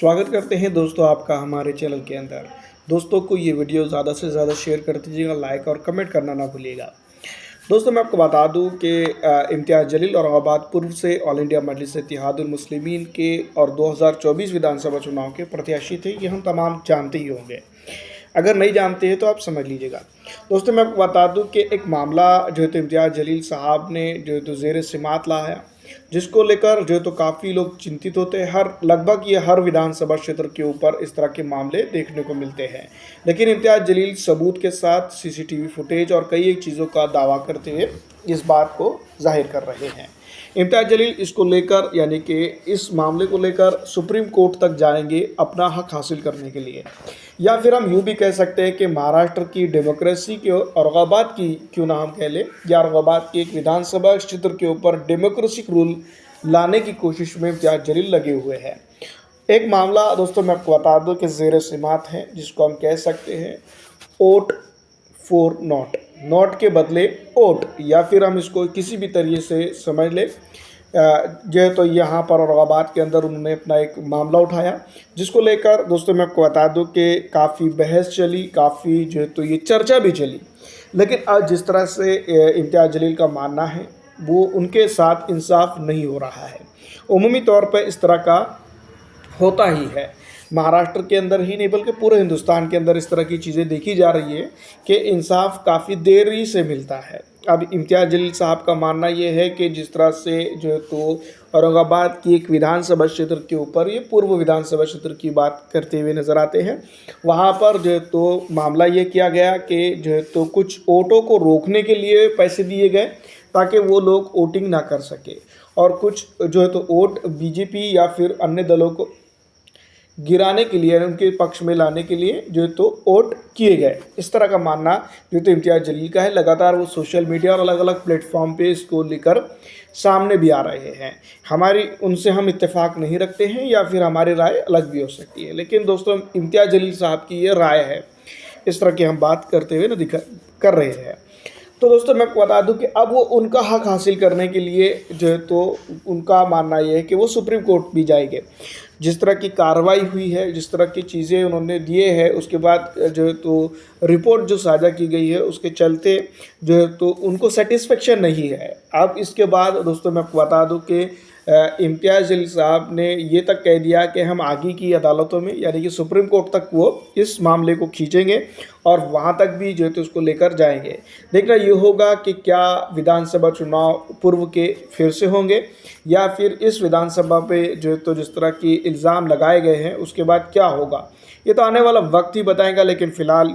स्वागत करते हैं दोस्तों आपका हमारे चैनल के अंदर। दोस्तों को ये वीडियो ज़्यादा से ज़्यादा शेयर कर दीजिएगा, लाइक और कमेंट करना ना भूलिएगा। दोस्तों मैं आपको बता दूं कि इम्तियाज़ जलील औरंगाबाद पूर्व से ऑल इंडिया मजलिस इत्तेहादुल मुस्लिमीन के और 2024 विधानसभा चुनाव के प्रत्याशी थे। ये हम तमाम जानते ही होंगे। अगर नहीं जानते हैं तो आप समझ लीजिएगा। दोस्तों मैं आपको बता दूं कि एक मामला जो है तो इम्तियाज़ जलील साहब ने जो है तो ज़ेर समात लाया, जिसको लेकर जो है तो काफ़ी लोग चिंतित होते हैं। लगभग ये हर विधानसभा क्षेत्र के ऊपर इस तरह के मामले देखने को मिलते हैं। लेकिन इम्तियाज़ जलील सबूत के साथ सीसीटीवी फुटेज और कई एक चीज़ों का दावा करते हुए इस बात को जाहिर कर रहे हैं। इम्तियाज़ जलील इसको लेकर यानी कि इस मामले को लेकर सुप्रीम कोर्ट तक जाएंगे अपना हक हासिल करने के लिए, या फिर हम यूँ भी कह सकते हैं कि महाराष्ट्र की डेमोक्रेसी के औरंगाबाद की क्यों ना हम कह लें, या औरंगाबाद की एक विधानसभा क्षेत्र के ऊपर डेमोक्रेसिक रूल लाने की कोशिश में इम्तियाज़ जलील लगे हुए हैं। एक मामला दोस्तों मैं आपको बता दूं कि ज़ेर समात है, जिसको हम कह सकते हैं वोट फॉर नॉट, नॉट के बदले वोट, या फिर हम इसको किसी भी तरीके से समझ लें। जो है तो यहाँ पर औरंगाबाद के अंदर उन्होंने अपना एक मामला उठाया, जिसको लेकर दोस्तों मैं आपको बता दूं कि काफ़ी बहस चली, काफ़ी जो है तो ये चर्चा भी चली। लेकिन आज जिस तरह से इम्तियाज़ जलील का मानना है वो उनके साथ इंसाफ नहीं हो रहा है। उमूमी तौर पर इस तरह का होता ही है, महाराष्ट्र के अंदर ही नहीं बल्कि पूरे हिंदुस्तान के अंदर इस तरह की चीज़ें देखी जा रही है कि इंसाफ काफ़ी देरी से मिलता है। अब इम्तियाज़ जलील साहब का मानना ये है कि जिस तरह से जो है तो औरंगाबाद की एक विधानसभा क्षेत्र के ऊपर ये पूर्व विधानसभा क्षेत्र की बात करते हुए नज़र आते हैं, वहाँ पर जो है तो मामला ये किया गया कि जो है तो कुछ वोटों को रोकने के लिए पैसे दिए गए ताकि वो लोग वोटिंग ना कर सके, और कुछ जो है तो वोट बीजेपी या फिर अन्य दलों को गिराने के लिए, उनके पक्ष में लाने के लिए जो है तो वोट किए गए। इस तरह का मानना जो तो इम्तियाज़ जलील का है। लगातार वो सोशल मीडिया और अलग अलग प्लेटफॉर्म पे इसको लेकर सामने भी आ रहे हैं। हमारी उनसे हम इत्तेफाक नहीं रखते हैं या फिर हमारी राय अलग भी हो सकती है, लेकिन दोस्तों इम्तियाज़ जलील साहब की ये राय है, इस तरह की हम बात करते हुए ना कर रहे हैं। तो दोस्तों मैं बता दूं कि अब वो उनका हक हासिल करने के लिए जो है तो उनका मानना ये है कि वो सुप्रीम कोर्ट भी जाएंगे। जिस तरह की कार्रवाई हुई है, जिस तरह की चीज़ें उन्होंने दिए हैं, उसके बाद जो है तो रिपोर्ट जो साझा की गई है उसके चलते जो है तो उनको सेटिस्फेक्शन नहीं है। अब इसके बाद दोस्तों मैं आपको बता दूं कि इम्तियाज़ जलील साहब ने ये तक कह दिया कि हम आगे की अदालतों में यानी कि सुप्रीम कोर्ट तक वो इस मामले को खींचेंगे और वहाँ तक भी जो है तो उसको लेकर जाएंगे। देखना ये होगा कि क्या विधानसभा चुनाव पूर्व के फिर से होंगे, या फिर इस विधानसभा पे जो है तो जिस तरह की इल्ज़ाम लगाए गए हैं उसके बाद क्या होगा, ये तो आने वाला वक्त ही बताएगा। लेकिन फ़िलहाल